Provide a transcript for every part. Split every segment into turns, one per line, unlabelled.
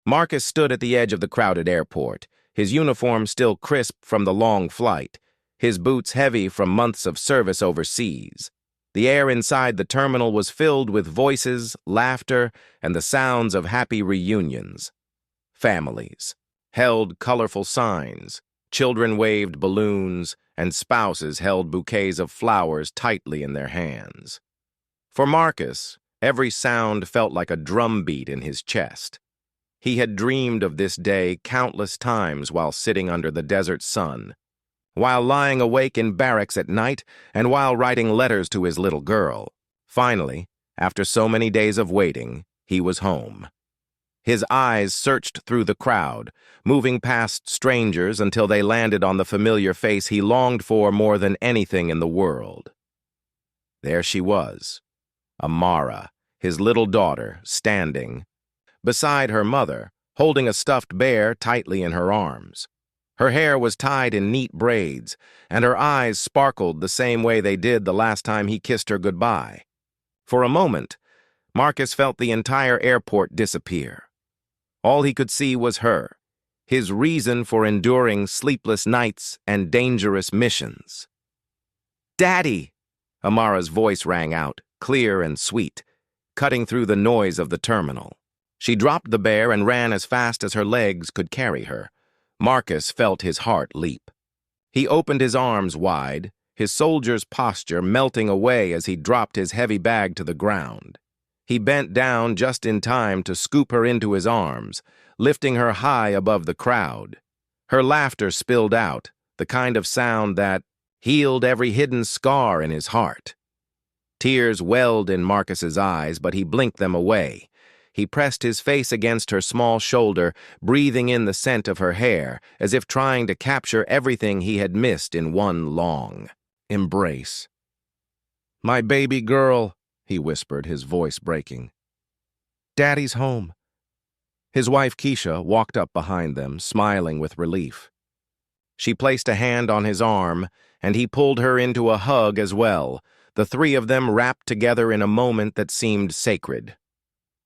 Marcus stood at the edge of the crowded airport, his uniform still crisp from the long flight, his boots heavy from months of service overseas. The air inside the terminal was filled with voices, laughter, and the sounds of happy reunions. Families held colorful signs, children waved balloons, and spouses held bouquets of flowers tightly in their hands. For Marcus, every sound felt like a drumbeat in his chest. He had dreamed of this day countless times while sitting under the desert sun, while lying awake in barracks at night, and while writing letters to his little girl. Finally, after so many days of waiting, he was home. His eyes searched through the crowd, moving past strangers until they landed on the familiar face he longed for more than anything in the world. There she was, Amara, his little daughter, standing beside her mother, holding a stuffed bear tightly in her arms. Her hair was tied in neat braids, and her eyes sparkled the same way they did the last time he kissed her goodbye. For a moment, Marcus felt the entire airport disappear. All he could see was her, his reason for enduring sleepless nights and dangerous missions. "Daddy!" Amara's voice rang out, clear and sweet, cutting through the noise of the terminal. She dropped the bear and ran as fast as her legs could carry her. Marcus felt his heart leap. He opened his arms wide, his soldier's posture melting away as he dropped his heavy bag to the ground. He bent down just in time to scoop her into his arms, lifting her high above the crowd. Her laughter spilled out, the kind of sound that healed every hidden scar in his heart. Tears welled in Marcus's eyes, but he blinked them away. He pressed his face against her small shoulder, breathing in the scent of her hair, as if trying to capture everything he had missed in one long embrace. "My baby girl," he whispered, his voice breaking. "Daddy's home." His wife Keisha walked up behind them, smiling with relief. She placed a hand on his arm, and he pulled her into a hug as well, the three of them wrapped together in a moment that seemed sacred.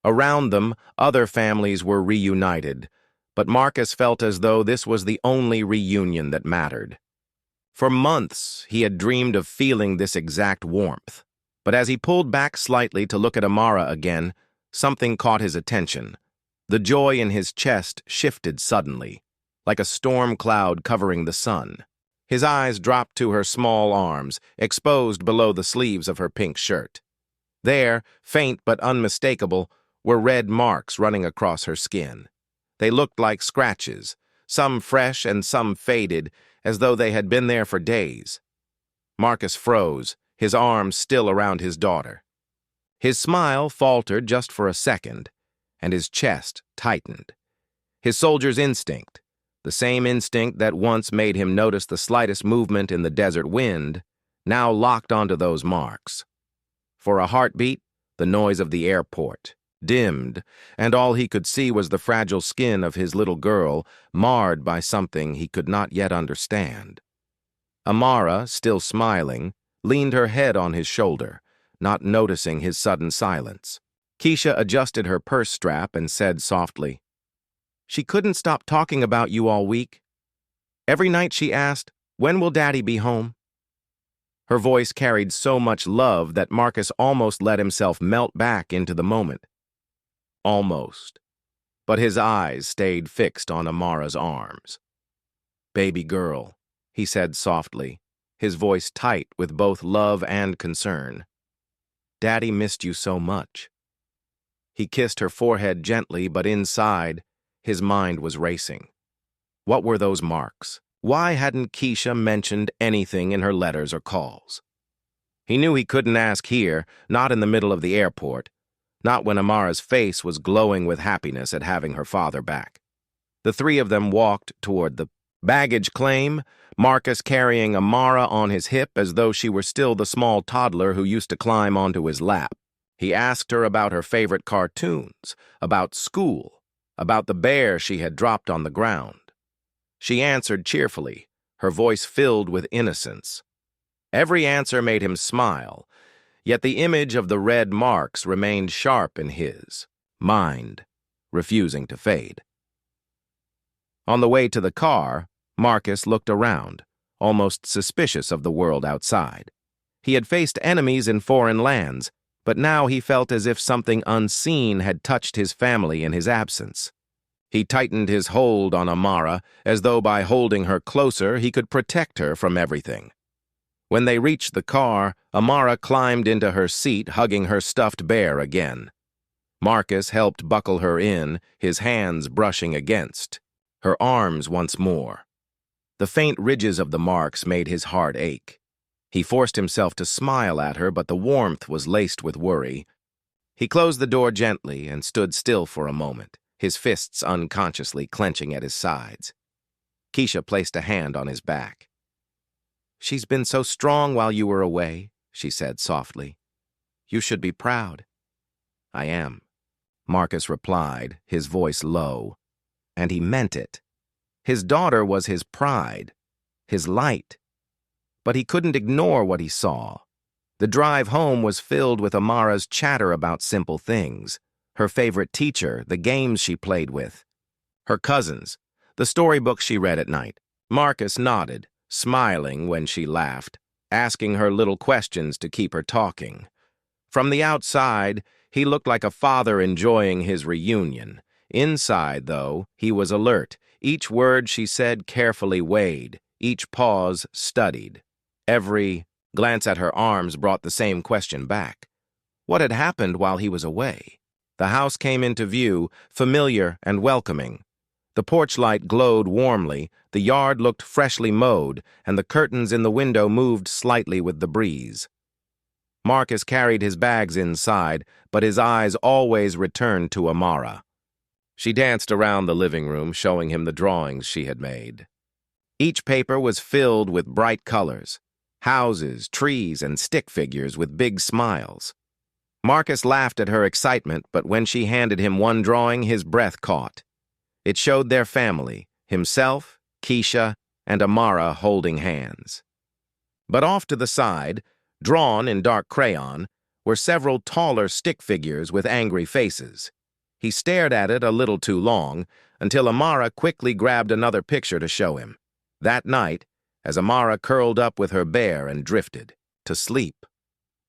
Around them, other families were reunited, but Marcus felt as though this was the only reunion that mattered. For months, he had dreamed of feeling this exact warmth. But as he pulled back slightly to look at Amara again, something caught his attention. The joy in his chest shifted suddenly, like a storm cloud covering the sun. His eyes dropped to her small arms, exposed below the sleeves of her pink shirt. There, faint but unmistakable, were red marks running across her skin. They looked like scratches, some fresh and some faded, as though they had been there for days. Marcus froze, his arms still around his daughter. His smile faltered just for a second, and his chest tightened. His soldier's instinct, the same instinct that once made him notice the slightest movement in the desert wind, now locked onto those marks. For a heartbeat, the noise of the airport dimmed, and all he could see was the fragile skin of his little girl, marred by something he could not yet understand. Amara, still smiling, leaned her head on his shoulder, not noticing his sudden silence. Keisha adjusted her purse strap and said softly, "She couldn't stop talking about you all week. Every night she asked, 'When will Daddy be home?'" Her voice carried so much love that Marcus almost let himself melt back into the moment. Almost. But his eyes stayed fixed on Amara's arms. "Baby girl," he said softly, his voice tight with both love and concern. "Daddy missed you so much." He kissed her forehead gently, but inside, his mind was racing. What were those marks? Why hadn't Keisha mentioned anything in her letters or calls? He knew he couldn't ask here, not in the middle of the airport, not when Amara's face was glowing with happiness at having her father back. The three of them walked toward the baggage claim, Marcus carrying Amara on his hip as though she were still the small toddler who used to climb onto his lap. He asked her about her favorite cartoons, about school, about the bear she had dropped on the ground. She answered cheerfully, her voice filled with innocence. Every answer made him smile, yet the image of the red marks remained sharp in his mind, refusing to fade. On the way to the car, Marcus looked around, almost suspicious of the world outside. He had faced enemies in foreign lands, but now he felt as if something unseen had touched his family in his absence. He tightened his hold on Amara, as though by holding her closer he could protect her from everything. When they reached the car, Amara climbed into her seat, hugging her stuffed bear again. Marcus helped buckle her in, his hands brushing against her arms once more. The faint ridges of the marks made his heart ache. He forced himself to smile at her, but the warmth was laced with worry. He closed the door gently and stood still for a moment, his fists unconsciously clenching at his sides. Keisha placed a hand on his back. "She's been so strong while you were away," she said softly. "You should be proud." "I am," Marcus replied, his voice low. And he meant it. His daughter was his pride, his light. But he couldn't ignore what he saw. The drive home was filled with Amara's chatter about simple things, her favorite teacher, the games she played with, her cousins, the storybooks she read at night. Marcus nodded, smiling when she laughed, asking her little questions to keep her talking. From the outside, he looked like a father enjoying his reunion. Inside, though, he was alert, each word she said carefully weighed, each pause studied. Every glance at her arms brought the same question back. What had happened while he was away? The house came into view, familiar and welcoming. The porch light glowed warmly, the yard looked freshly mowed, and the curtains in the window moved slightly with the breeze. Marcus carried his bags inside, but his eyes always returned to Amara. She danced around the living room, showing him the drawings she had made. Each paper was filled with bright colors, houses, trees, and stick figures with big smiles. Marcus laughed at her excitement, but when she handed him one drawing, his breath caught. It showed their family, himself, Keisha, and Amara holding hands. But off to the side, drawn in dark crayon, were several taller stick figures with angry faces. He stared at it a little too long, until Amara quickly grabbed another picture to show him. That night, as Amara curled up with her bear and drifted to sleep,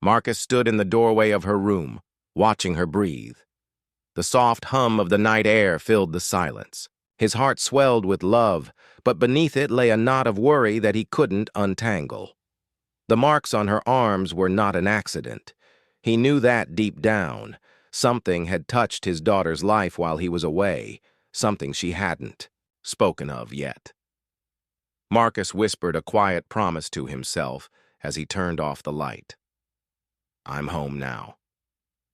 Marcus stood in the doorway of her room, watching her breathe. The soft hum of the night air filled the silence. His heart swelled with love, but beneath it lay a knot of worry that he couldn't untangle. The marks on her arms were not an accident. He knew that deep down. Something had touched his daughter's life while he was away, something she hadn't spoken of yet. Marcus whispered a quiet promise to himself as he turned off the light. "I'm home now.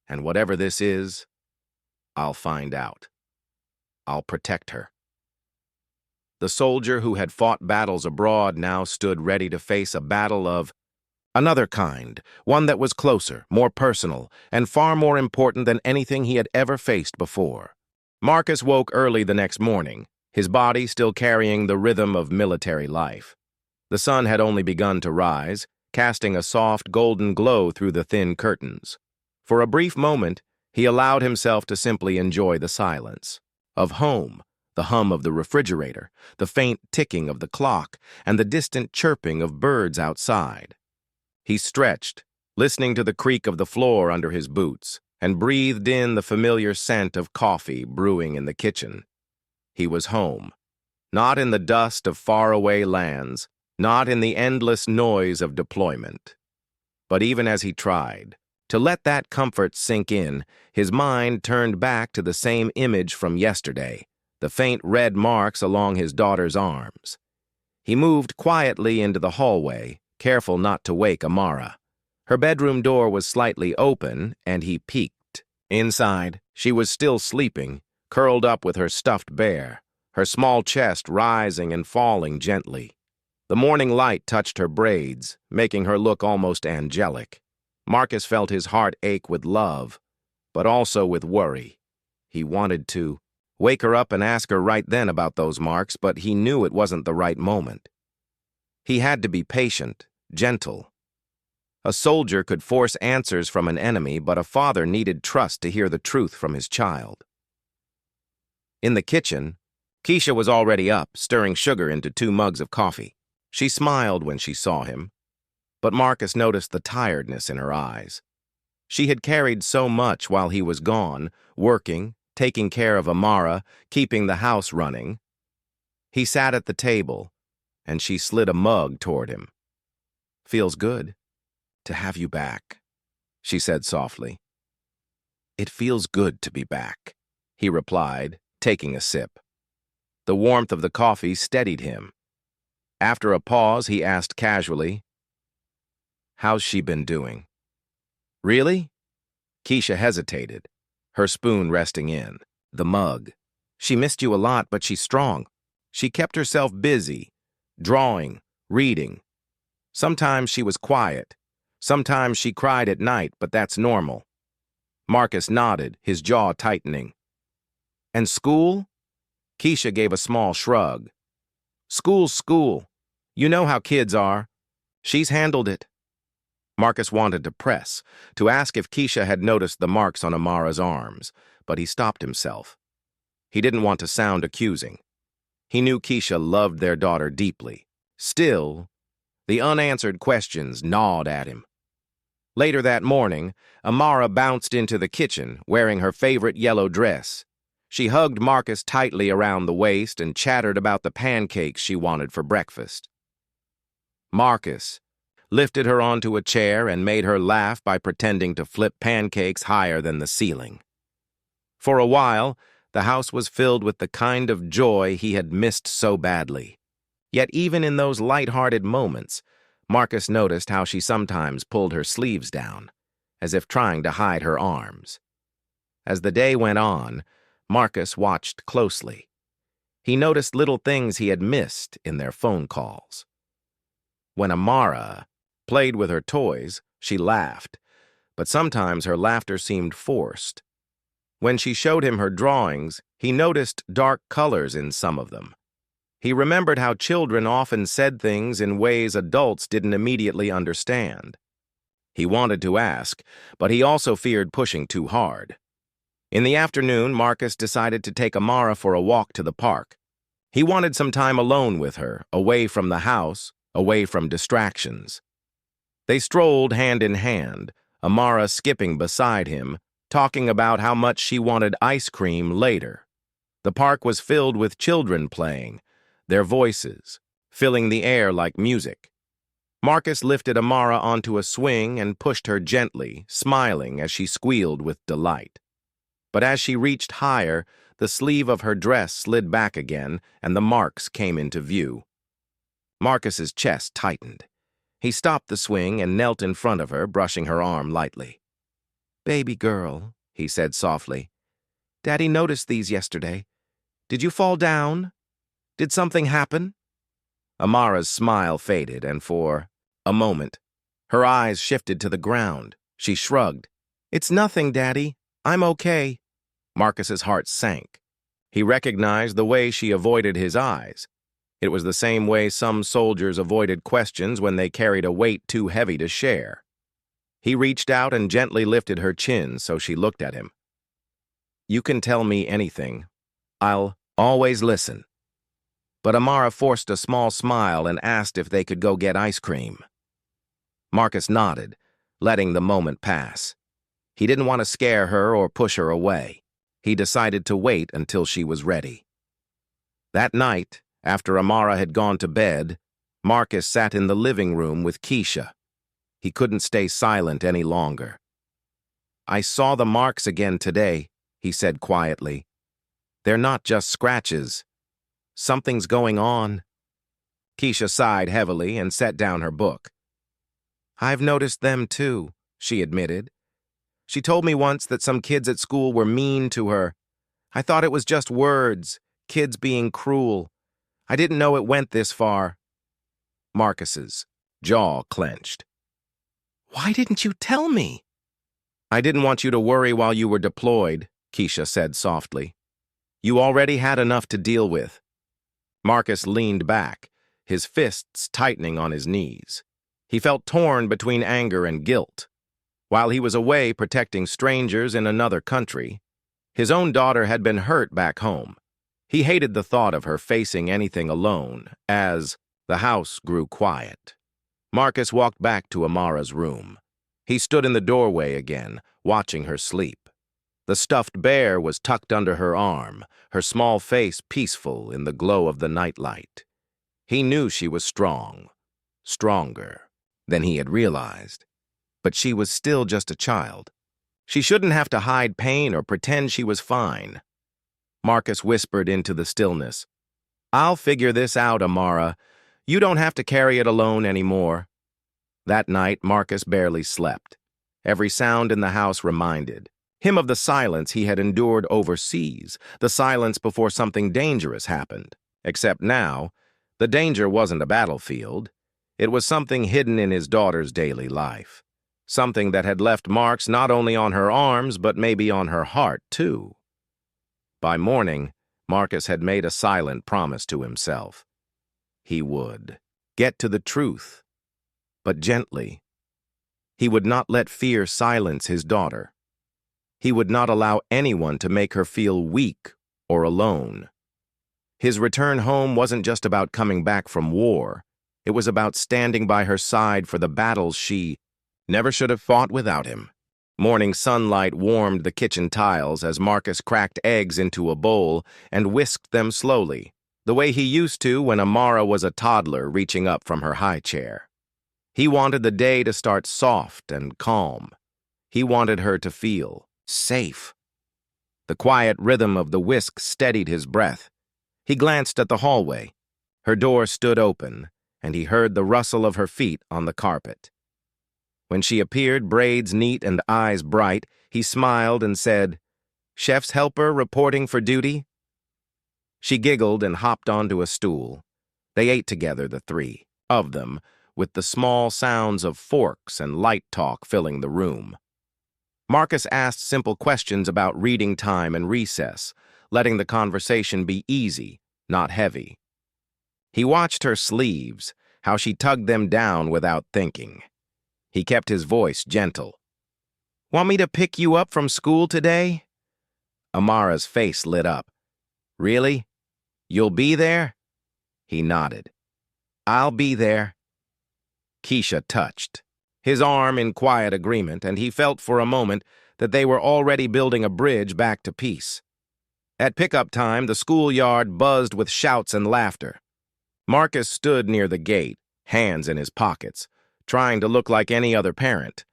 And whatever this is, I'll find out. I'll protect her." The soldier who had fought battles abroad now stood ready to face a battle of another kind, one that was closer, more personal, and far more important than anything he had ever faced before. Marcus woke early the next morning, his body still carrying the rhythm of military life. The sun had only begun to rise, casting a soft golden glow through the thin curtains. For a brief moment, he allowed himself to simply enjoy the silence of home, the hum of the refrigerator, the faint ticking of the clock, and the distant chirping of birds outside. He stretched, listening to the creak of the floor under his boots, and breathed in the familiar scent of coffee brewing in the kitchen. He was home, not in the dust of faraway lands, not in the endless noise of deployment. But even as he tried to let that comfort sink in, his mind turned back to the same image from yesterday, the faint red marks along his daughter's arms. He moved quietly into the hallway, careful not to wake Amara. Her bedroom door was slightly open, and he peeked. Inside, she was still sleeping, curled up with her stuffed bear, her small chest rising and falling gently. The morning light touched her braids, making her look almost angelic. Marcus felt his heart ache with love, but also with worry. He wanted to wake her up and ask her right then about those marks, but he knew it wasn't the right moment. He had to be patient, gentle. A soldier could force answers from an enemy, but a father needed trust to hear the truth from his child. In the kitchen, Keisha was already up, stirring sugar into 2 mugs of coffee. She smiled when she saw him, but Marcus noticed the tiredness in her eyes. She had carried so much while he was gone, working, taking care of Amara, keeping the house running. He sat at the table, and she slid a mug toward him. "Feels good to have you back," she said softly. "It feels good to be back," he replied, taking a sip. The warmth of the coffee steadied him. After a pause, he asked casually, "How's she been doing?" "Really?" Keisha hesitated, her spoon resting in the mug. "She missed you a lot, but she's strong. She kept herself busy, drawing, reading. Sometimes she was quiet. Sometimes she cried at night, but that's normal." Marcus nodded, his jaw tightening. "And school?" Keisha gave a small shrug. "School's school. You know how kids are. She's handled it." Marcus wanted to press, to ask if Keisha had noticed the marks on Amara's arms, but he stopped himself. He didn't want to sound accusing. He knew Keisha loved their daughter deeply. Still, the unanswered questions gnawed at him. Later that morning, Amara bounced into the kitchen, wearing her favorite yellow dress. She hugged Marcus tightly around the waist and chattered about the pancakes she wanted for breakfast. Marcus lifted her onto a chair and made her laugh by pretending to flip pancakes higher than the ceiling. For a while, the house was filled with the kind of joy he had missed so badly. Yet even in those light-hearted moments, Marcus noticed how she sometimes pulled her sleeves down, as if trying to hide her arms. As the day went on, Marcus watched closely. He noticed little things he had missed in their phone calls. When Amara played with her toys, she laughed, but sometimes her laughter seemed forced. When she showed him her drawings, he noticed dark colors in some of them. He remembered how children often said things in ways adults didn't immediately understand. He wanted to ask, but he also feared pushing too hard. In the afternoon, Marcus decided to take Amara for a walk to the park. He wanted some time alone with her, away from the house, away from distractions. They strolled hand in hand, Amara skipping beside him, talking about how much she wanted ice cream later. The park was filled with children playing, their voices filling the air like music. Marcus lifted Amara onto a swing and pushed her gently, smiling as she squealed with delight. But as she reached higher, the sleeve of her dress slid back again, and the marks came into view. Marcus's chest tightened. He stopped the swing and knelt in front of her, brushing her arm lightly. "Baby girl," he said softly. "Daddy noticed these yesterday. Did you fall down? Did something happen?" Amara's smile faded, and for a moment, her eyes shifted to the ground. She shrugged. "It's nothing, Daddy. I'm okay." Marcus's heart sank. He recognized the way she avoided his eyes. It was the same way some soldiers avoided questions when they carried a weight too heavy to share. He reached out and gently lifted her chin so she looked at him. "You can tell me anything. I'll always listen." But Amara forced a small smile and asked if they could go get ice cream. Marcus nodded, letting the moment pass. He didn't want to scare her or push her away. He decided to wait until she was ready. That night, after Amara had gone to bed, Marcus sat in the living room with Keisha. He couldn't stay silent any longer. "I saw the marks again today," he said quietly. "They're not just scratches. Something's going on." Keisha sighed heavily and set down her book. "I've noticed them too," she admitted. "She told me once that some kids at school were mean to her. I thought it was just words, kids being cruel. I didn't know it went this far." Marcus's jaw clenched. "Why didn't you tell me?" "I didn't want you to worry while you were deployed," Keisha said softly. "You already had enough to deal with." Marcus leaned back, his fists tightening on his knees. He felt torn between anger and guilt. While he was away protecting strangers in another country, his own daughter had been hurt back home. He hated the thought of her facing anything alone as the house grew quiet. Marcus walked back to Amara's room. He stood in the doorway again, watching her sleep. The stuffed bear was tucked under her arm, her small face peaceful in the glow of the nightlight. He knew she was strong, stronger than he had realized. But she was still just a child. She shouldn't have to hide pain or pretend she was fine. Marcus whispered into the stillness, "I'll figure this out, Amara. You don't have to carry it alone anymore." That night, Marcus barely slept. Every sound in the house reminded him of the silence he had endured overseas, the silence before something dangerous happened. Except now, the danger wasn't a battlefield. It was something hidden in his daughter's daily life. Something that had left marks not only on her arms, but maybe on her heart, too. By morning, Marcus had made a silent promise to himself. He would get to the truth, but gently. He would not let fear silence his daughter. He would not allow anyone to make her feel weak or alone. His return home wasn't just about coming back from war. It was about standing by her side for the battles she never should have fought without him. Morning sunlight warmed the kitchen tiles as Marcus cracked eggs into a bowl and whisked them slowly, the way he used to when Amara was a toddler reaching up from her high chair. He wanted the day to start soft and calm. He wanted her to feel safe. The quiet rhythm of the whisk steadied his breath. He glanced at the hallway. Her door stood open, and he heard the rustle of her feet on the carpet. When she appeared, braids neat and eyes bright, he smiled and said, "Chef's helper reporting for duty?" She giggled and hopped onto a stool. They ate together, the three of them, with the small sounds of forks and light talk filling the room. Marcus asked simple questions about reading time and recess, letting the conversation be easy, not heavy. He watched her sleeves, how she tugged them down without thinking. He kept his voice gentle. "Want me to pick you up from school today?" Amara's face lit up. "Really? You'll be there?" He nodded. "I'll be there." Keisha touched his arm in quiet agreement, and he felt for a moment that they were already building a bridge back to peace. At pickup time, the schoolyard buzzed with shouts and laughter. Marcus stood near the gate, hands in his pockets, trying to look like any other parent.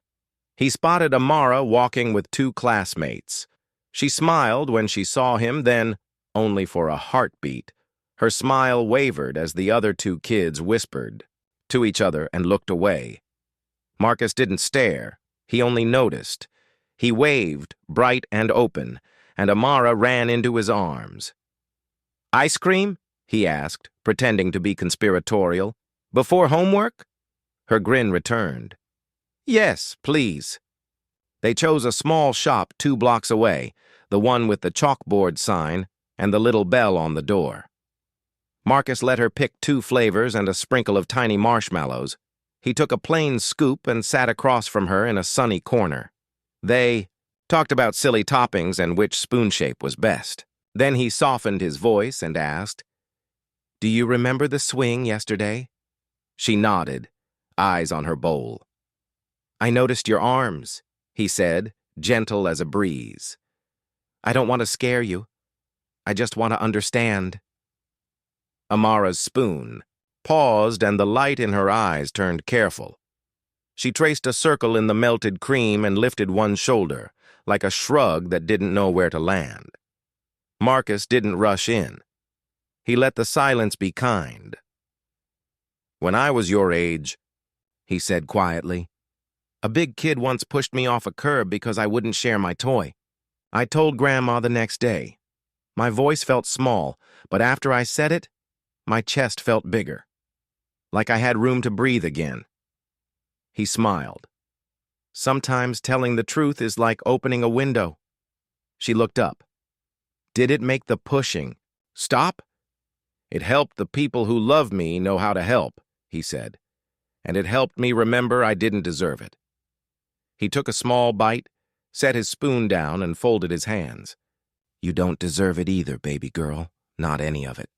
He spotted Amara walking with two classmates. She smiled when she saw him, then, only for a heartbeat, her smile wavered as the other two kids whispered to each other and looked away. Marcus didn't stare. He only noticed. He waved, bright and open, and Amara ran into his arms. "Ice cream?" he asked, pretending to be conspiratorial. "Before homework?" Her grin returned. "Yes, please." They chose a small shop 2 blocks away, the one with the chalkboard sign and the little bell on the door. Marcus let her pick 2 flavors and a sprinkle of tiny marshmallows. He took a plain scoop and sat across from her in a sunny corner. They talked about silly toppings and which spoon shape was best. Then he softened his voice and asked, "Do you remember the swing yesterday?" She nodded, eyes on her bowl. "I noticed your arms," he said, gentle as a breeze. "I don't want to scare you. I just want to understand." Amara's spoon paused, and the light in her eyes turned careful. She traced a circle in the melted cream and lifted one shoulder, like a shrug that didn't know where to land. Marcus didn't rush in. He let the silence be kind. "When I was your age," he said quietly, "a big kid once pushed me off a curb because I wouldn't share my toy. I told Grandma the next day. My voice felt small, but after I said it, my chest felt bigger, like I had room to breathe again." He smiled. "Sometimes telling the truth is like opening a window." She looked up. "Did it make the pushing stop?" "It helped the people who love me know how to help," he said, "and it helped me remember I didn't deserve it." He took a small bite, set his spoon down, and folded his hands. "You don't deserve it either, baby girl. Not any of it.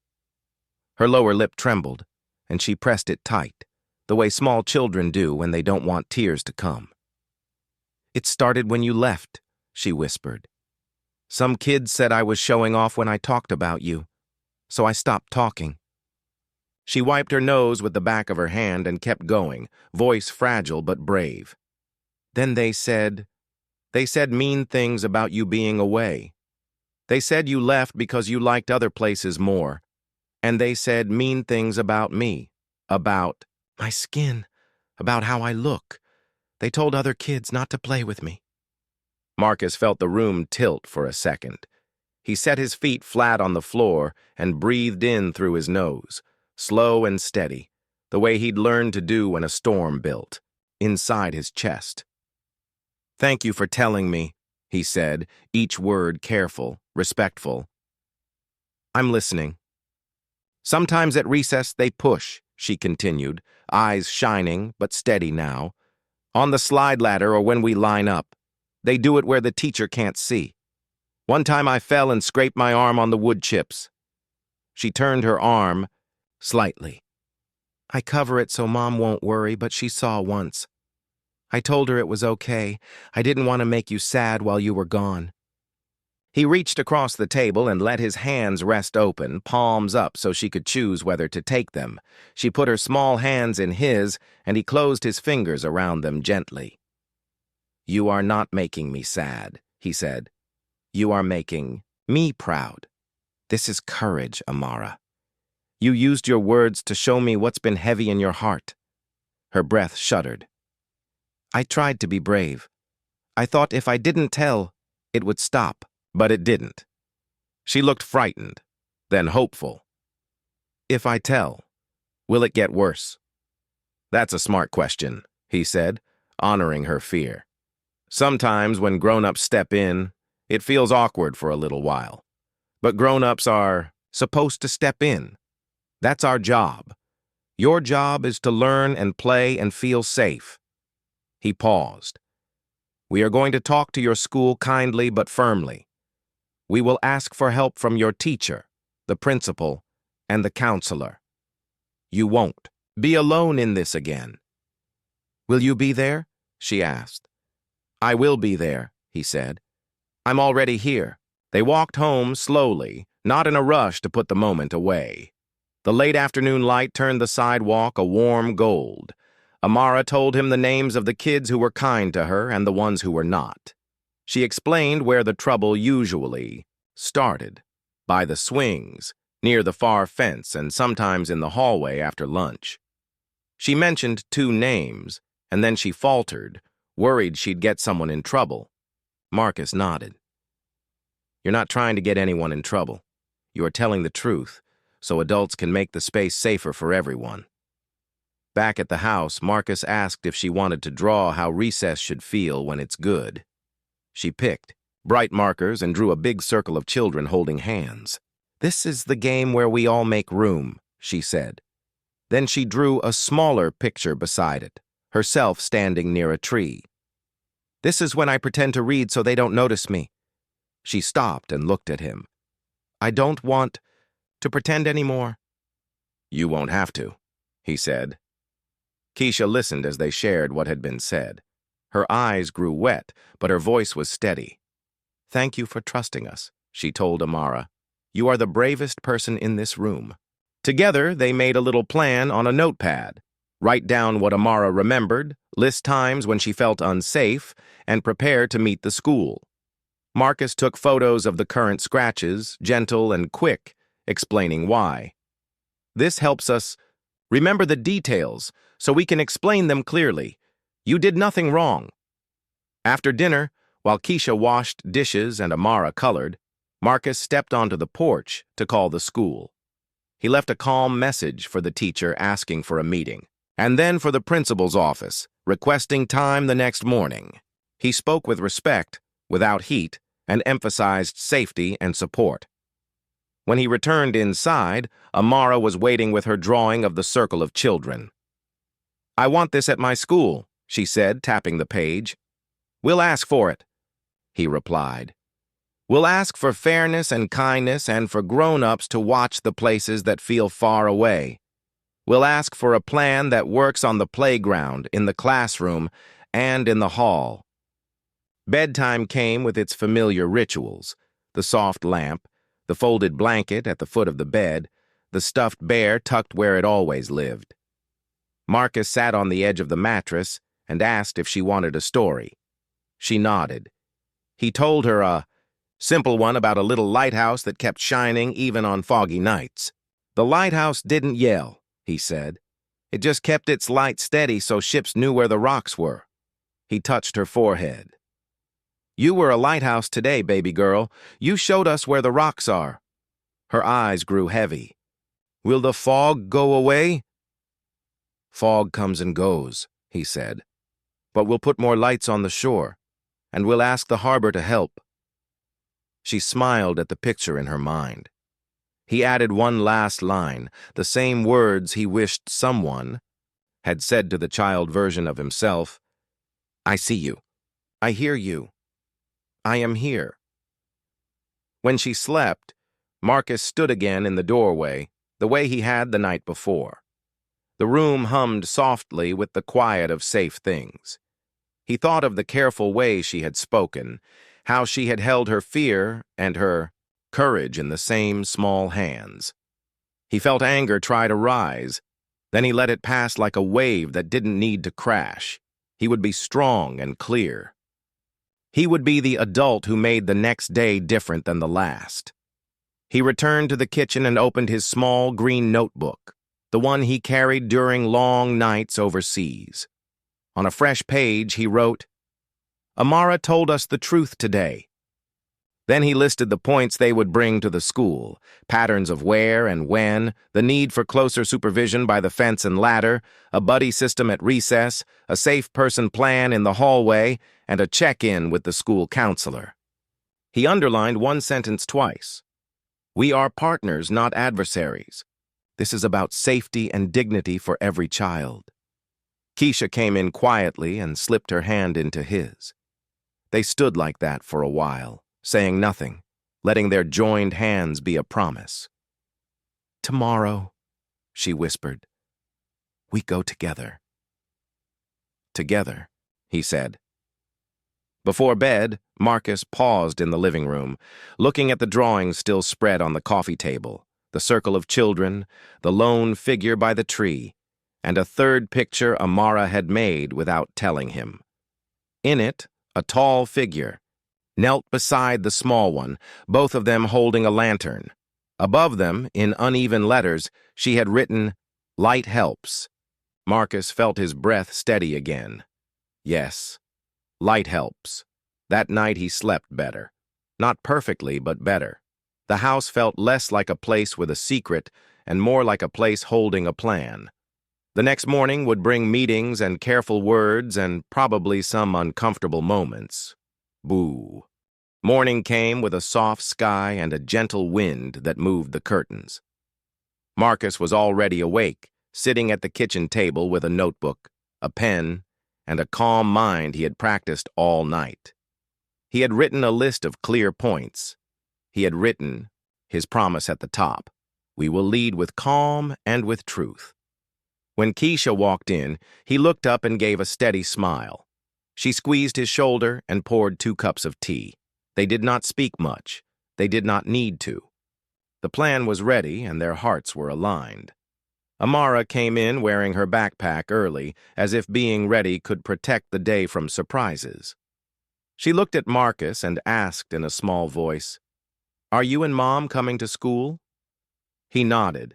Her lower lip trembled, and she pressed it tight, the way small children do when they don't want tears to come. It started when you left, she whispered. Some kids said I was showing off when I talked about you, so I stopped talking. She wiped her nose with the back of her hand and kept going, voice fragile but brave. Then they said mean things about you being away. They said you left because you liked other places more. And they said mean things about me, about my skin, about how I look. They told other kids not to play with me. Marcus felt the room tilt for a second. He set his feet flat on the floor and breathed in through his nose, slow and steady, the way he'd learned to do when a storm built, inside his chest. Thank you for telling me, he said, each word careful, respectful. I'm listening. Sometimes at recess they push, she continued, eyes shining but steady now. On the slide ladder or when we line up. They do it where the teacher can't see. One time I fell and scraped my arm on the wood chips. She turned her arm slightly. I cover it so Mom won't worry, but she saw once. I told her it was okay. I didn't want to make you sad while you were gone. He reached across the table and let his hands rest open, palms up so she could choose whether to take them. She put her small hands in his, and he closed his fingers around them gently. You are not making me sad, he said. You are making me proud. This is courage, Amara. You used your words to show me what's been heavy in your heart. Her breath shuddered. I tried to be brave. I thought if I didn't tell, it would stop. But it didn't. She looked frightened, then hopeful. If I tell, will it get worse? That's a smart question, he said, honoring her fear. Sometimes when grown-ups step in, it feels awkward for a little while. But grown-ups are supposed to step in. That's our job. Your job is to learn and play and feel safe. He paused. We are going to talk to your school kindly but firmly. We will ask for help from your teacher, the principal, and the counselor. You won't be alone in this again. Will you be there? She asked. I will be there, he said. I'm already here. They walked home slowly, not in a rush to put the moment away. The late afternoon light turned the sidewalk a warm gold. Amara told him the names of the kids who were kind to her and the ones who were not. She explained where the trouble usually started, by the swings, near the far fence, and sometimes in the hallway after lunch. She mentioned 2 names, and then she faltered, worried she'd get someone in trouble. Marcus nodded. You're not trying to get anyone in trouble. You are telling the truth, so adults can make the space safer for everyone. Back at the house, Marcus asked if she wanted to draw how recess should feel when it's good. She picked bright markers and drew a big circle of children holding hands. This is the game where we all make room, she said. Then she drew a smaller picture beside it, herself standing near a tree. This is when I pretend to read so they don't notice me. She stopped and looked at him. I don't want to pretend anymore. You won't have to, he said. Keisha listened as they shared what had been said. Her eyes grew wet, but her voice was steady. Thank you for trusting us, she told Amara. You are the bravest person in this room. Together, they made a little plan on a notepad. Write down what Amara remembered, list times when she felt unsafe, and prepare to meet the school. Marcus took photos of the current scratches, gentle and quick, explaining why. This helps us remember the details so we can explain them clearly. You did nothing wrong. After dinner, while Keisha washed dishes and Amara colored, Marcus stepped onto the porch to call the school. He left a calm message for the teacher asking for a meeting, and then for the principal's office, requesting time the next morning. He spoke with respect, without heat, and emphasized safety and support. When he returned inside, Amara was waiting with her drawing of the circle of children. I want this at my school, she said, tapping the page. We'll ask for it, he replied. We'll ask for fairness and kindness and for grown-ups to watch the places that feel far away. We'll ask for a plan that works on the playground, in the classroom, and in the hall. Bedtime came with its familiar rituals: the soft lamp, the folded blanket at the foot of the bed, the stuffed bear tucked where it always lived. Marcus sat on the edge of the mattress and asked if she wanted a story. She nodded. He told her a simple one about a little lighthouse that kept shining even on foggy nights. The lighthouse didn't yell, he said. It just kept its light steady so ships knew where the rocks were. He touched her forehead. You were a lighthouse today, baby girl. You showed us where the rocks are. Her eyes grew heavy. Will the fog go away? Fog comes and goes, he said. But we'll put more lights on the shore, and we'll ask the harbor to help. She smiled at the picture in her mind. He added one last line, the same words he wished someone had said to the child version of himself. I see you. I hear you. I am here. When she slept, Marcus stood again in the doorway, the way he had the night before. The room hummed softly with the quiet of safe things. He thought of the careful way she had spoken, how she had held her fear and her courage in the same small hands. He felt anger try to rise. Then he let it pass like a wave that didn't need to crash. He would be strong and clear. He would be the adult who made the next day different than the last. He returned to the kitchen and opened his small green notebook, the one he carried during long nights overseas. On a fresh page, he wrote, Amara told us the truth today. Then he listed the points they would bring to the school: patterns of where and when, the need for closer supervision by the fence and ladder, a buddy system at recess, a safe person plan in the hallway, and a check-in with the school counselor. He underlined one sentence twice. We are partners, not adversaries. This is about safety and dignity for every child. Keisha came in quietly and slipped her hand into his. They stood like that for a while, saying nothing, letting their joined hands be a promise. Tomorrow, she whispered, we go together. Together, he said. Before bed, Marcus paused in the living room, looking at the drawings still spread on the coffee table, the circle of children, the lone figure by the tree, and a third picture Amara had made without telling him. In it, a tall figure knelt beside the small one, both of them holding a lantern. Above them, in uneven letters, she had written, Light helps. Marcus felt his breath steady again. Yes, light helps. That night he slept better. Not perfectly, but better. The house felt less like a place with a secret and more like a place holding a plan. The next morning would bring meetings and careful words and probably some uncomfortable moments. Boo. Morning came with a soft sky and a gentle wind that moved the curtains. Marcus was already awake, sitting at the kitchen table with a notebook, a pen, and a calm mind he had practiced all night. He had written a list of clear points. He had written his promise at the top. We will lead with calm and with truth. When Keisha walked in, he looked up and gave a steady smile. She squeezed his shoulder and poured 2 cups of tea. They did not speak much. They did not need to. The plan was ready and their hearts were aligned. Amara came in wearing her backpack early, as if being ready could protect the day from surprises. She looked at Marcus and asked in a small voice, Are you and Mom coming to school? He nodded.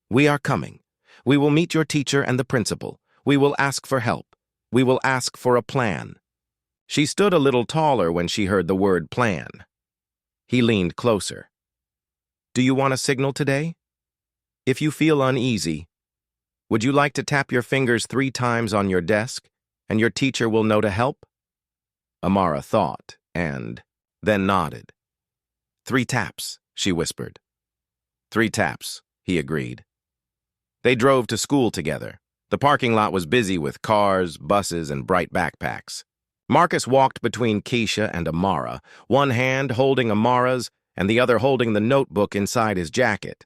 We are coming. We will meet your teacher and the principal. We will ask for help. We will ask for a plan. She stood a little taller when she heard the word plan. He leaned closer. Do you want a signal today? If you feel uneasy, would you like to tap your fingers 3 times on your desk, and your teacher will know to help? Amara thought, and then nodded. 3 taps, she whispered. 3 taps, he agreed. They drove to school together. The parking lot was busy with cars, buses, and bright backpacks. Marcus walked between Keisha and Amara, one hand holding Amara's and the other holding the notebook inside his jacket.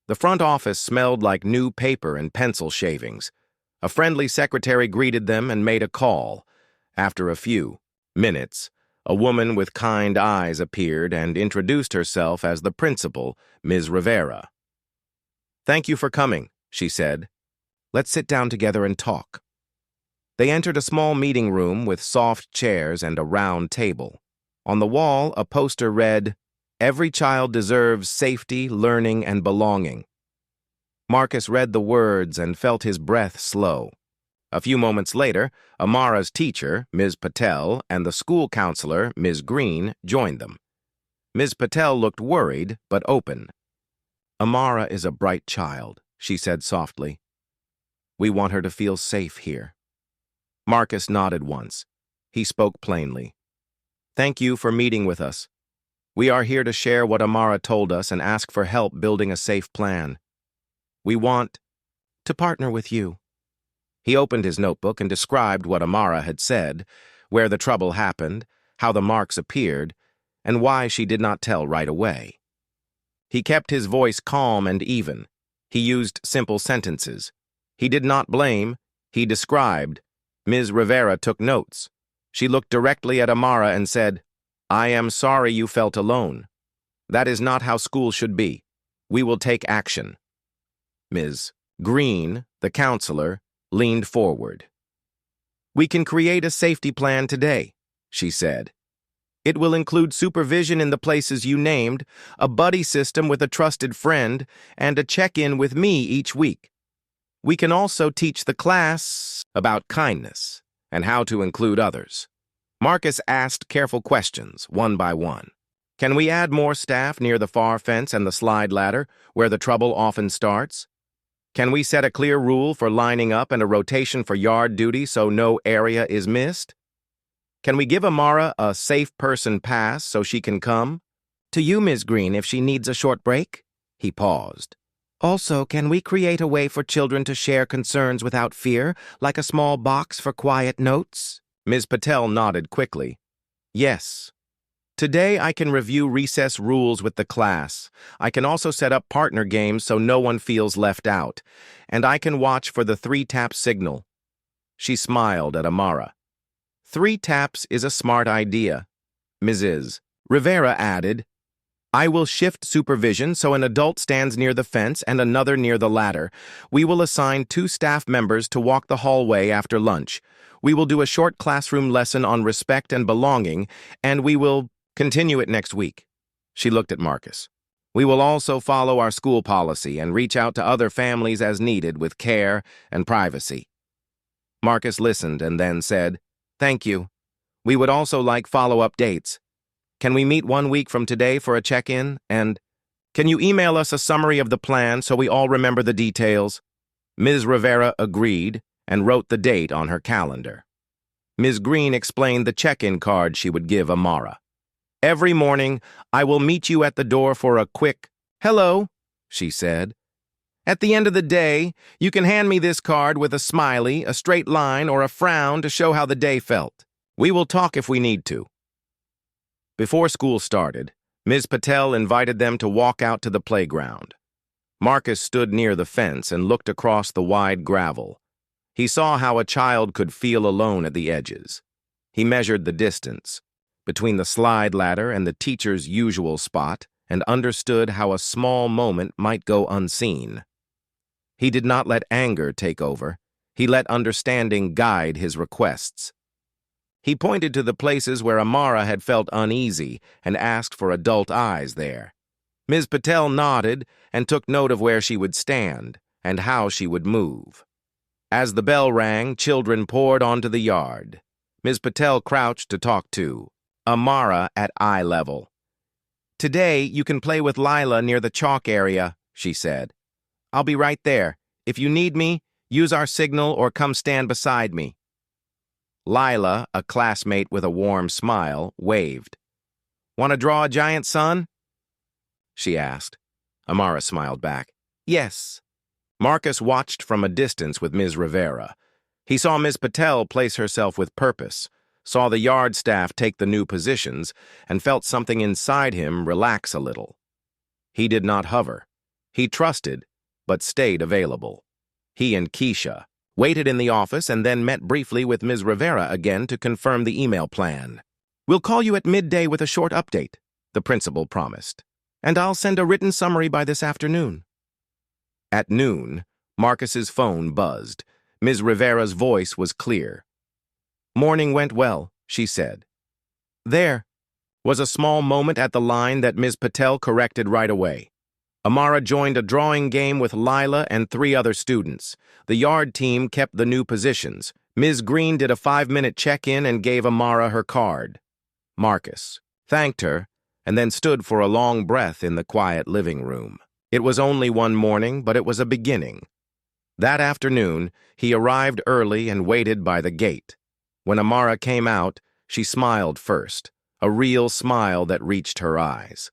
The front office smelled like new paper and pencil shavings. A friendly secretary greeted them and made a call. After a few minutes, a woman with kind eyes appeared and introduced herself as the principal, Ms. Rivera. "Thank you for coming," she said. "Let's sit down together and talk." They entered a small meeting room with soft chairs and a round table. On the wall, a poster read, "Every child deserves safety, learning, and belonging." Marcus read the words and felt his breath slow. A few moments later, Amara's teacher, Ms. Patel, and the school counselor, Ms. Green, joined them. Ms. Patel looked worried but open. "Amara is a bright child," she said softly. "We want her to feel safe here." Marcus nodded once. He spoke plainly. "Thank you for meeting with us. We are here to share what Amara told us and ask for help building a safe plan. We want to partner with you." He opened his notebook and described what Amara had said, where the trouble happened, how the marks appeared, and why she did not tell right away. He kept his voice calm and even. He used simple sentences. He did not blame, he described. Ms. Rivera took notes. She looked directly at Amara and said, "I am sorry you felt alone. That is not how school should be. We will take action." Ms. Green, the counselor, leaned forward. "We can create a safety plan today," she said. "It will include supervision in the places you named, a buddy system with a trusted friend, and a check-in with me each week. We can also teach the class about kindness and how to include others." Marcus asked careful questions, one by one. "Can we add more staff near the far fence and the slide ladder, where the trouble often starts? Can we set a clear rule for lining up and a rotation for yard duty so no area is missed? Can we give Amara a safe person pass so she can come to you, Ms. Green, if she needs a short break?" He paused. "Also, can we create a way for children to share concerns without fear, like a small box for quiet notes?" Ms. Patel nodded quickly. "Yes. Today I can review recess rules with the class. I can also set up partner games so no one feels left out. And I can watch for the 3-tap signal." She smiled at Amara. 3 taps is a smart idea." Mrs. Rivera added, "I will shift supervision so an adult stands near the fence and another near the ladder. We will assign 2 staff members to walk the hallway after lunch. We will do a short classroom lesson on respect and belonging, and we will continue it next week." She looked at Marcus. "We will also follow our school policy and reach out to other families as needed with care and privacy." Marcus listened and then said, "Thank you. We would also like follow-up dates. Can we meet 1 week from today for a check-in? And can you email us a summary of the plan so we all remember the details?" Ms. Rivera agreed and wrote the date on her calendar. Ms. Green explained the check-in card she would give Amara. "Every morning, I will meet you at the door for a quick hello," she said. "At the end of the day, you can hand me this card with a smiley, a straight line, or a frown to show how the day felt. We will talk if we need to." Before school started, Ms. Patel invited them to walk out to the playground. Marcus stood near the fence and looked across the wide gravel. He saw how a child could feel alone at the edges. He measured the distance between the slide ladder and the teacher's usual spot and understood how a small moment might go unseen. He did not let anger take over. He let understanding guide his requests. He pointed to the places where Amara had felt uneasy and asked for adult eyes there. Ms. Patel nodded and took note of where she would stand and how she would move. As the bell rang, children poured onto the yard. Ms. Patel crouched to talk to Amara at eye level. "Today, you can play with Lila near the chalk area," she said. "I'll be right there. If you need me, use our signal or come stand beside me." Lila, a classmate with a warm smile, waved. "Want to draw a giant sun?" she asked. Amara smiled back. "Yes." Marcus watched from a distance with Ms. Rivera. He saw Ms. Patel place herself with purpose. saw the yard staff take the new positions, and felt something inside him relax a little. He did not hover. He trusted, but stayed available. He and Keisha waited in the office and then met briefly with Ms. Rivera again to confirm the email plan. "We'll call you at midday with a short update," the principal promised. "And I'll send a written summary by this afternoon." At noon, Marcus's phone buzzed. Ms. Rivera's voice was clear. "Morning went well," she said. "There," was a small moment at the line that Ms. Patel corrected right away. Amara joined a drawing game with Lila and 3 other students. The yard team kept the new positions. Ms. Green did a 5-minute check-in and gave Amara her card. Marcus thanked her and then stood for a long breath in the quiet living room. It was only one morning, but it was a beginning. That afternoon, he arrived early and waited by the gate. When Amara came out, she smiled first, a real smile that reached her eyes.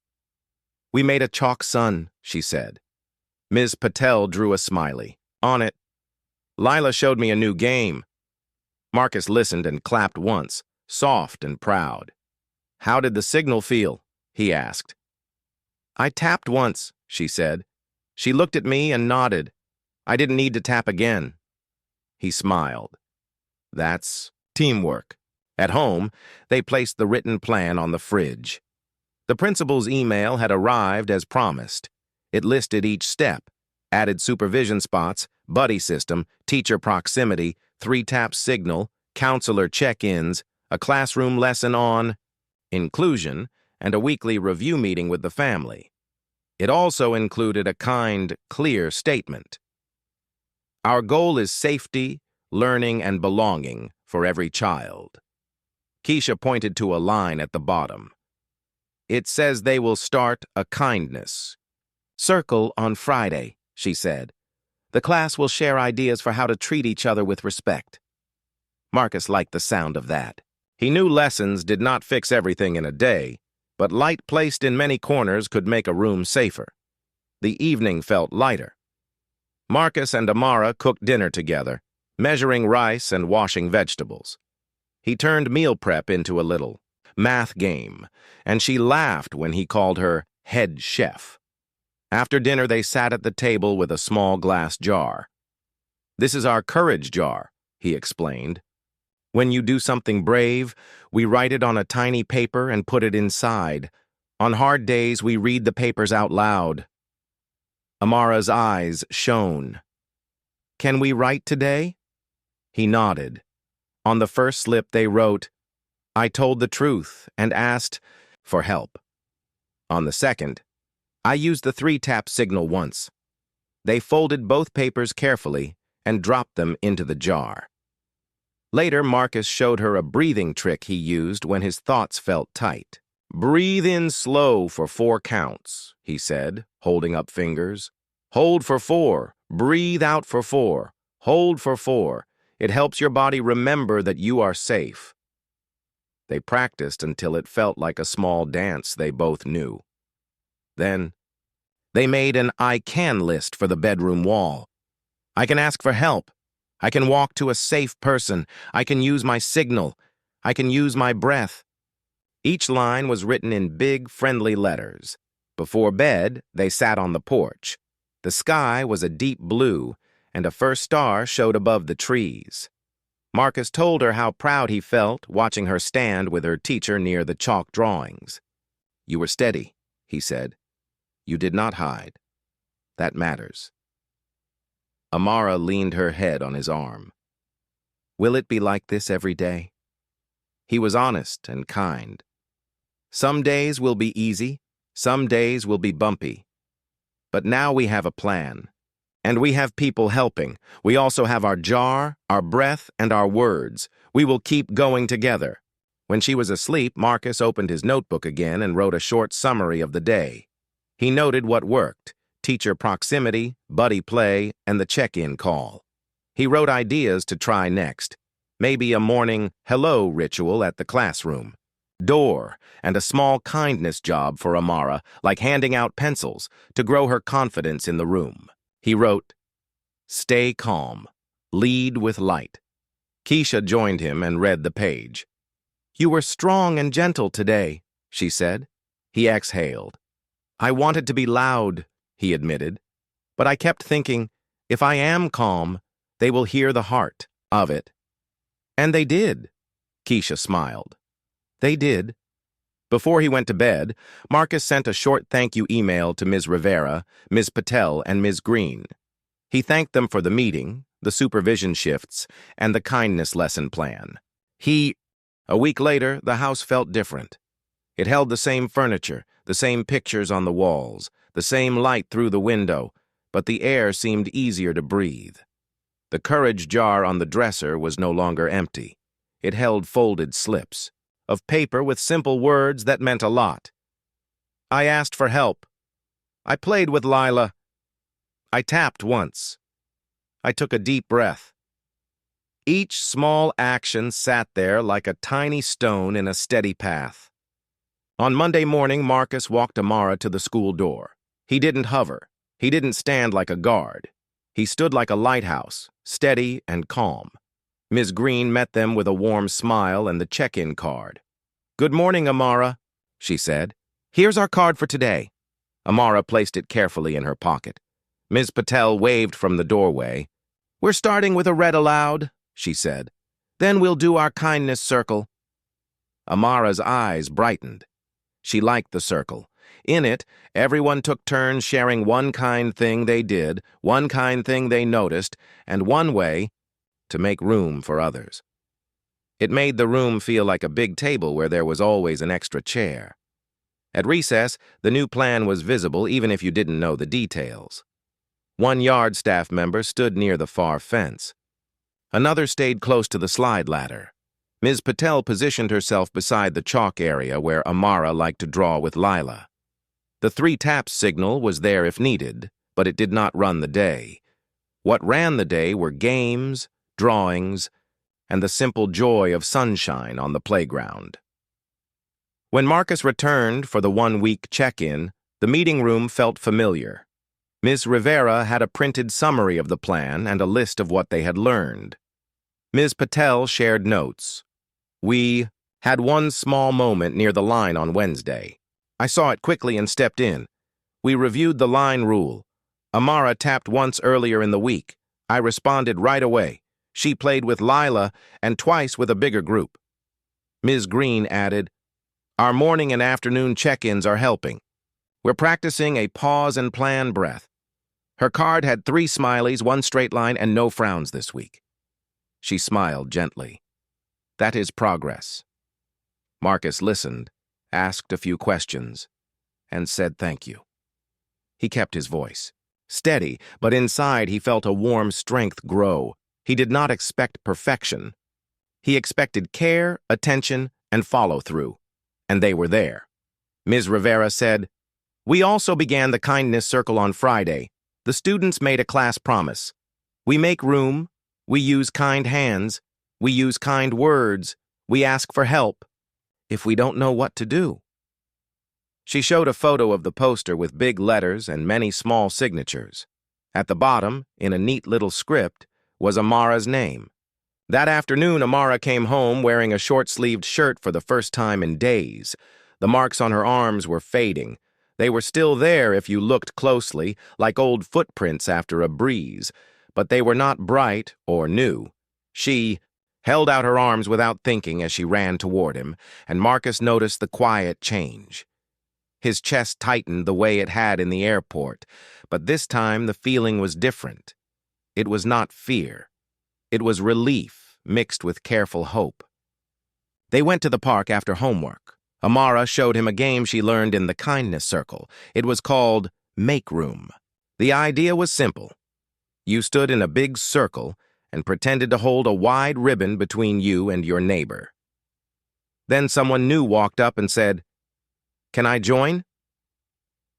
"We made a chalk sun," she said. Ms. Patel drew a smiley. "On it." "Lila showed me a new game." Marcus listened and clapped once, soft and proud. "How did the signal feel?" he asked. "I tapped once," she said. "She looked at me and nodded. I didn't need to tap again." He smiled. That's teamwork. At home, they placed the written plan on the fridge. The principal's email had arrived as promised. It listed each step, added supervision spots, buddy system, teacher proximity, 3-tap signal, counselor check-ins, a classroom lesson on inclusion, and a weekly review meeting with the family. It also included a kind, clear statement. "Our goal is safety, learning, and belonging for every child." Keisha pointed to a line at the bottom. "It says they will start a kindness circle on Friday," she said. "The class will share ideas for how to treat each other with respect." Marcus liked the sound of that. He knew lessons did not fix everything in a day, but light placed in many corners could make a room safer. The evening felt lighter. Marcus and Amara cooked dinner together, measuring rice and washing vegetables. He turned meal prep into a little math game, and she laughed when he called her head chef. After dinner, they sat at the table with a small glass jar. "This is our courage jar," he explained. "When you do something brave, we write it on a tiny paper and put it inside. On hard days, we read the papers out loud." Amara's eyes shone. "Can we write today?" He nodded. On the first slip, they wrote, "I told the truth and asked for help." On the second, "I used the 3-tap signal once." They folded both papers carefully and dropped them into the jar. Later, Marcus showed her a breathing trick he used when his thoughts felt tight. "Breathe in slow for 4 counts," he said, holding up fingers. "Hold for 4. Breathe out for 4. Hold for 4. It helps your body remember that you are safe." They practiced until it felt like a small dance they both knew. Then, they made an I can list for the bedroom wall. "I can ask for help. I can walk to a safe person. I can use my signal. I can use my breath." Each line was written in big, friendly letters. Before bed, they sat on the porch. The sky was a deep blue, and a first star showed above the trees. Marcus told her how proud he felt watching her stand with her teacher near the chalk drawings. "You were steady," he said. "You did not hide. That matters." Amara leaned her head on his arm. "Will it be like this every day?" He was honest and kind. "Some days will be easy, some days will be bumpy. But now we have a plan. And we have people helping. We also have our jar, our breath, and our words. We will keep going together." When she was asleep, Marcus opened his notebook again and wrote a short summary of the day. He noted what worked: teacher proximity, buddy play, and the check-in call. He wrote ideas to try next. Maybe a morning hello ritual at the classroom. Door, and a small kindness job for Amara, like handing out pencils, to grow her confidence in the room. He wrote, "Stay calm. Lead with light." Keisha joined him and read the page. "You were strong and gentle today," she said. He exhaled. "I wanted to be loud," he admitted. "But I kept thinking, if I am calm, they will hear the heart of it." "And they did," Keisha smiled. "They did." Before he went to bed, Marcus sent a short thank you email to Ms. Rivera, Ms. Patel, and Ms. Green. He thanked them for the meeting, the supervision shifts, and the kindness lesson plan. A week later, the house felt different. It held the same furniture, the same pictures on the walls, the same light through the window, but the air seemed easier to breathe. The courage jar on the dresser was no longer empty. It held folded slips of paper with simple words that meant a lot. "I asked for help. I played with Lila. I tapped once. I took a deep breath." Each small action sat there like a tiny stone in a steady path. On Monday morning, Marcus walked Amara to the school door. He didn't hover. He didn't stand like a guard. He stood like a lighthouse, steady and calm. Ms. Green met them with a warm smile and the check-in card. "Good morning, Amara," she said. "Here's our card for today." Amara placed it carefully in her pocket. Ms. Patel waved from the doorway. "We're starting with a read aloud," she said. "Then we'll do our kindness circle." Amara's eyes brightened. She liked the circle. In it, everyone took turns sharing one kind thing they did, one kind thing they noticed, and one way to make room for others. It made the room feel like a big table where there was always an extra chair. At recess, the new plan was visible even if you didn't know the details. One yard staff member stood near the far fence. Another stayed close to the slide ladder. Ms. Patel positioned herself beside the chalk area where Amara liked to draw with Lila. The 3 taps signal was there if needed, but it did not run the day. What ran the day were games, drawings, and the simple joy of sunshine on the playground. When Marcus returned for the 1-week check-in, the meeting room felt familiar. Ms. Rivera had a printed summary of the plan and a list of what they had learned. Ms. Patel shared notes. "We had one small moment near the line on Wednesday. I saw it quickly and stepped in. We reviewed the line rule. Amara tapped once earlier in the week. I responded right away. She played with Lila and twice with a bigger group." Ms. Green added, "Our morning and afternoon check-ins are helping. We're practicing a pause and plan breath." Her card had 3 smileys, 1 straight line, and no frowns this week. She smiled gently. "That is progress." Marcus listened, asked a few questions, and said thank you. He kept his voice steady, but inside he felt a warm strength grow. He did not expect perfection. He expected care, attention, and follow-through, and they were there. Ms. Rivera said, "We also began the kindness circle on Friday. The students made a class promise. We make room, we use kind hands, we use kind words, we ask for help if we don't know what to do." She showed a photo of the poster with big letters and many small signatures. At the bottom, in a neat little script, was Amara's name. That afternoon, Amara came home wearing a short-sleeved shirt for the first time in days. The marks on her arms were fading. They were still there if you looked closely, like old footprints after a breeze, but they were not bright or new. She held out her arms without thinking as she ran toward him, and Marcus noticed the quiet change. His chest tightened the way it had in the airport, but this time the feeling was different. It was not fear. It was relief mixed with careful hope. They went to the park after homework. Amara showed him a game she learned in the kindness circle. It was called Make Room. The idea was simple. You stood in a big circle and pretended to hold a wide ribbon between you and your neighbor. Then someone new walked up and said, "Can I join?"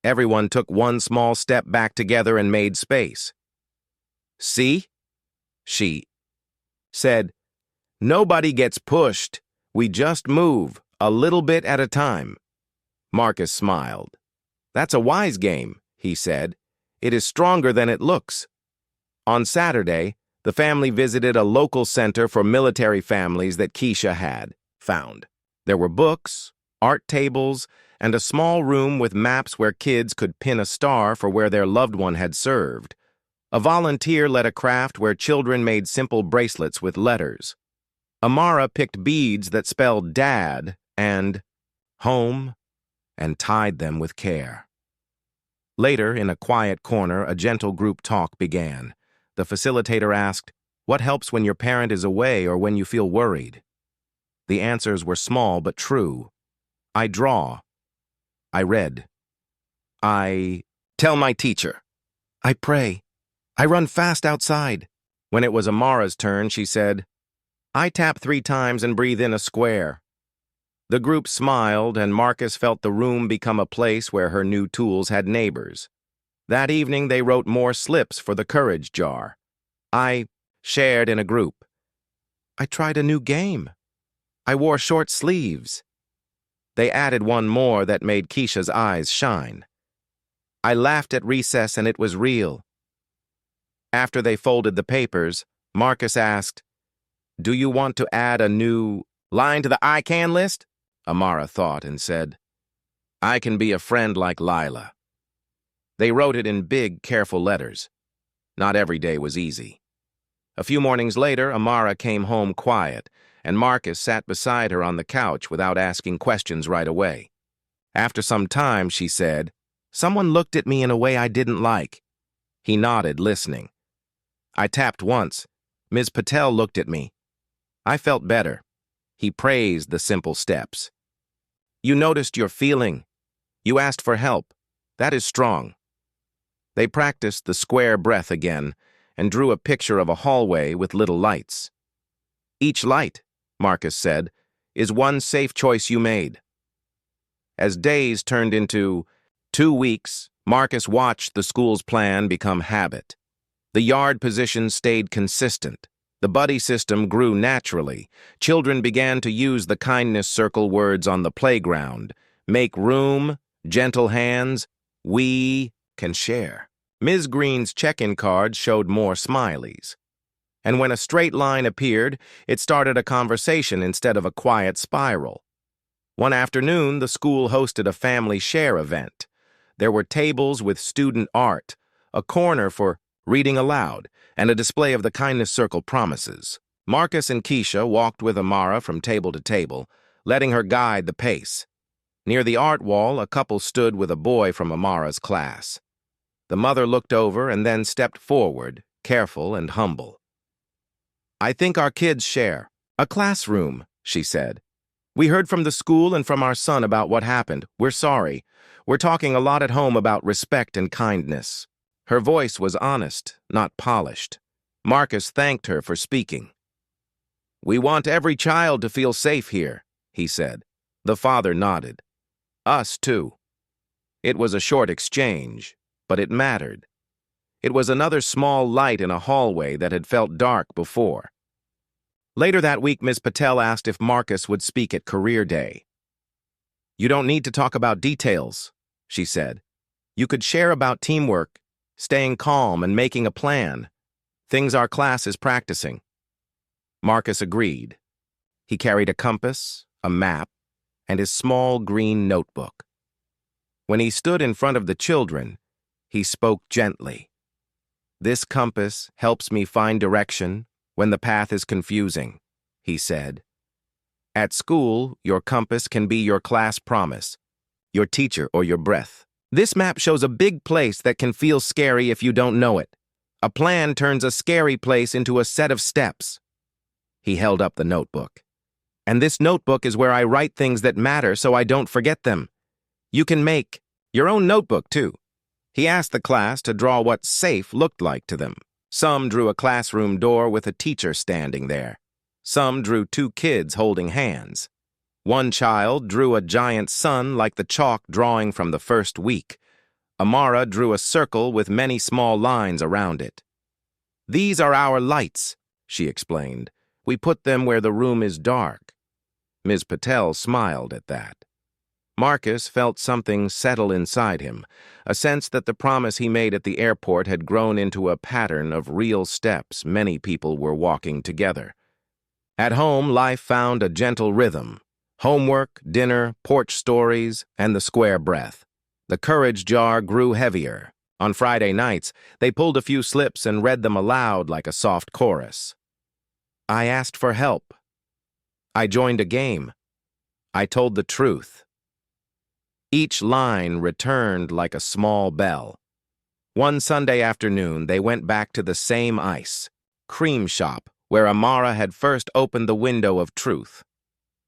Everyone took one small step back together and made space. "See?" She said, "Nobody gets pushed. We just move, a little bit at a time." Marcus smiled. "That's a wise game," he said. "It is stronger than it looks." On Saturday, the family visited a local center for military families that Keisha had found. There were books, art tables, and a small room with maps where kids could pin a star for where their loved one had served. A volunteer led a craft where children made simple bracelets with letters. Amara picked beads that spelled Dad and Home and tied them with care. Later, in a quiet corner, a gentle group talk began. The facilitator asked, "What helps when your parent is away or when you feel worried?" The answers were small but true. "I draw. I read. I tell my teacher. I pray. I run fast outside." When it was Amara's turn, she said, "I tap 3 times and breathe in a square." The group smiled, and Marcus felt the room become a place where her new tools had neighbors. That evening, they wrote more slips for the courage jar. I shared in a group. I tried a new game. I wore short sleeves. They added one more that made Keisha's eyes shine. I laughed at recess and it was real. After they folded the papers, Marcus asked, "Do you want to add a new line to the I can list?" Amara thought and said, "I can be a friend like Lila." They wrote it in big, careful letters. Not every day was easy. A few mornings later, Amara came home quiet, and Marcus sat beside her on the couch without asking questions right away. After some time, she said, "Someone looked at me in a way I didn't like." He nodded, listening. "I tapped once. Ms. Patel looked at me. I felt better." He praised the simple steps. "You noticed your feeling. You asked for help. That is strong." They practiced the square breath again and drew a picture of a hallway with little lights. "Each light," Marcus said, "is one safe choice you made." As days turned into 2 weeks, Marcus watched the school's plan become habit. The yard position stayed consistent. The buddy system grew naturally. Children began to use the kindness circle words on the playground. Make room, gentle hands, we can share. Ms. Green's check-in card showed more smileys. And when a straight line appeared, it started a conversation instead of a quiet spiral. One afternoon, the school hosted a family share event. There were tables with student art, a corner for reading aloud, and a display of the kindness circle promises. Marcus and Keisha walked with Amara from table to table, letting her guide the pace. Near the art wall, a couple stood with a boy from Amara's class. The mother looked over and then stepped forward, careful and humble. "I think our kids share a classroom," she said. "We heard from the school and from our son about what happened. We're sorry. We're talking a lot at home about respect and kindness." Her voice was honest, not polished. Marcus thanked her for speaking. "We want every child to feel safe here," he said. The father nodded. "Us, too." It was a short exchange, but it mattered. It was another small light in a hallway that had felt dark before. Later that week, Ms. Patel asked if Marcus would speak at Career Day. "You don't need to talk about details," she said. "You could share about teamwork, staying calm and making a plan, things our class is practicing." Marcus agreed. He carried a compass, a map, and his small green notebook. When he stood in front of the children, he spoke gently. "This compass helps me find direction when the path is confusing," he said. "At school, your compass can be your class promise, your teacher, or your breath. This map shows a big place that can feel scary if you don't know it. A plan turns a scary place into a set of steps." He held up the notebook. "And this notebook is where I write things that matter so I don't forget them. You can make your own notebook, too." He asked the class to draw what safe looked like to them. Some drew a classroom door with a teacher standing there. Some drew 2 kids holding hands. One child drew a giant sun like the chalk drawing from the first week. Amara drew a circle with many small lines around it. "These are our lights," she explained. "We put them where the room is dark." Ms. Patel smiled at that. Marcus felt something settle inside him, a sense that the promise he made at the airport had grown into a pattern of real steps many people were walking together. At home, life found a gentle rhythm. Homework, dinner, porch stories, and the square breath. The courage jar grew heavier. On Friday nights, they pulled a few slips and read them aloud like a soft chorus. I asked for help. I joined a game. I told the truth. Each line returned like a small bell. One Sunday afternoon, they went back to the same ice cream shop where Amara had first opened the window of truth.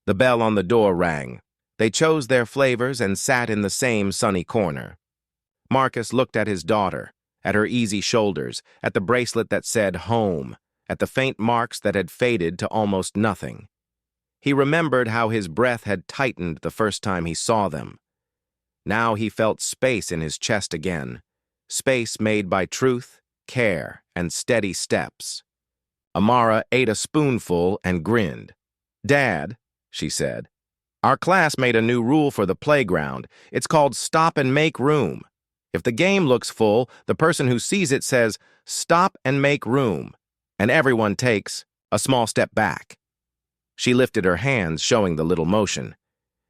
The bell on the door rang. They chose their flavors and sat in the same sunny corner. Marcus looked at his daughter, at her easy shoulders, at the bracelet that said home, at the faint marks that had faded to almost nothing. He remembered how his breath had tightened the first time he saw them. Now he felt space in his chest again, space made by truth, care, and steady steps. Amara ate a spoonful and grinned. Dad, she said, our class made a new rule for the playground. It's called stop and make room. If the game looks full, the person who sees it says, stop and make room, and everyone takes a small step back. She lifted her hands, showing the little motion.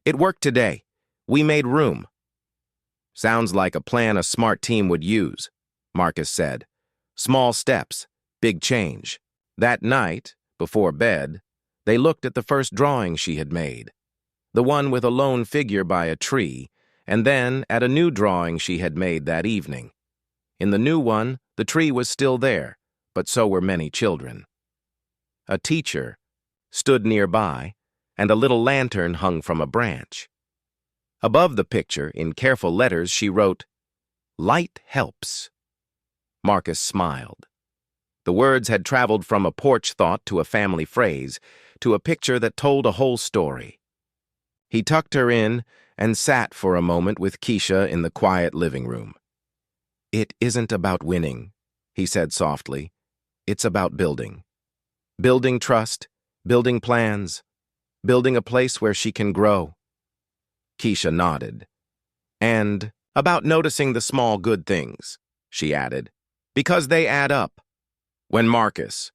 It worked today. We made room. Sounds like a plan a smart team would use, Marcus said. Small steps, big change. That night, before bed, they looked at the first drawing she had made, the one with a lone figure by a tree, and then at a new drawing she had made that evening. In the new one, the tree was still there, but so were many children. A teacher stood nearby, and a little lantern hung from a branch. Above the picture, in careful letters, she wrote, Light helps. Marcus smiled. The words had traveled from a porch thought to a family phrase, to a picture that told a whole story. He tucked her in and sat for a moment with Keisha in the quiet living room. It isn't about winning, he said softly. It's about building. Building trust, building plans, building a place where she can grow. Keisha nodded. And about noticing the small good things, she added, because they add up. When Marcus,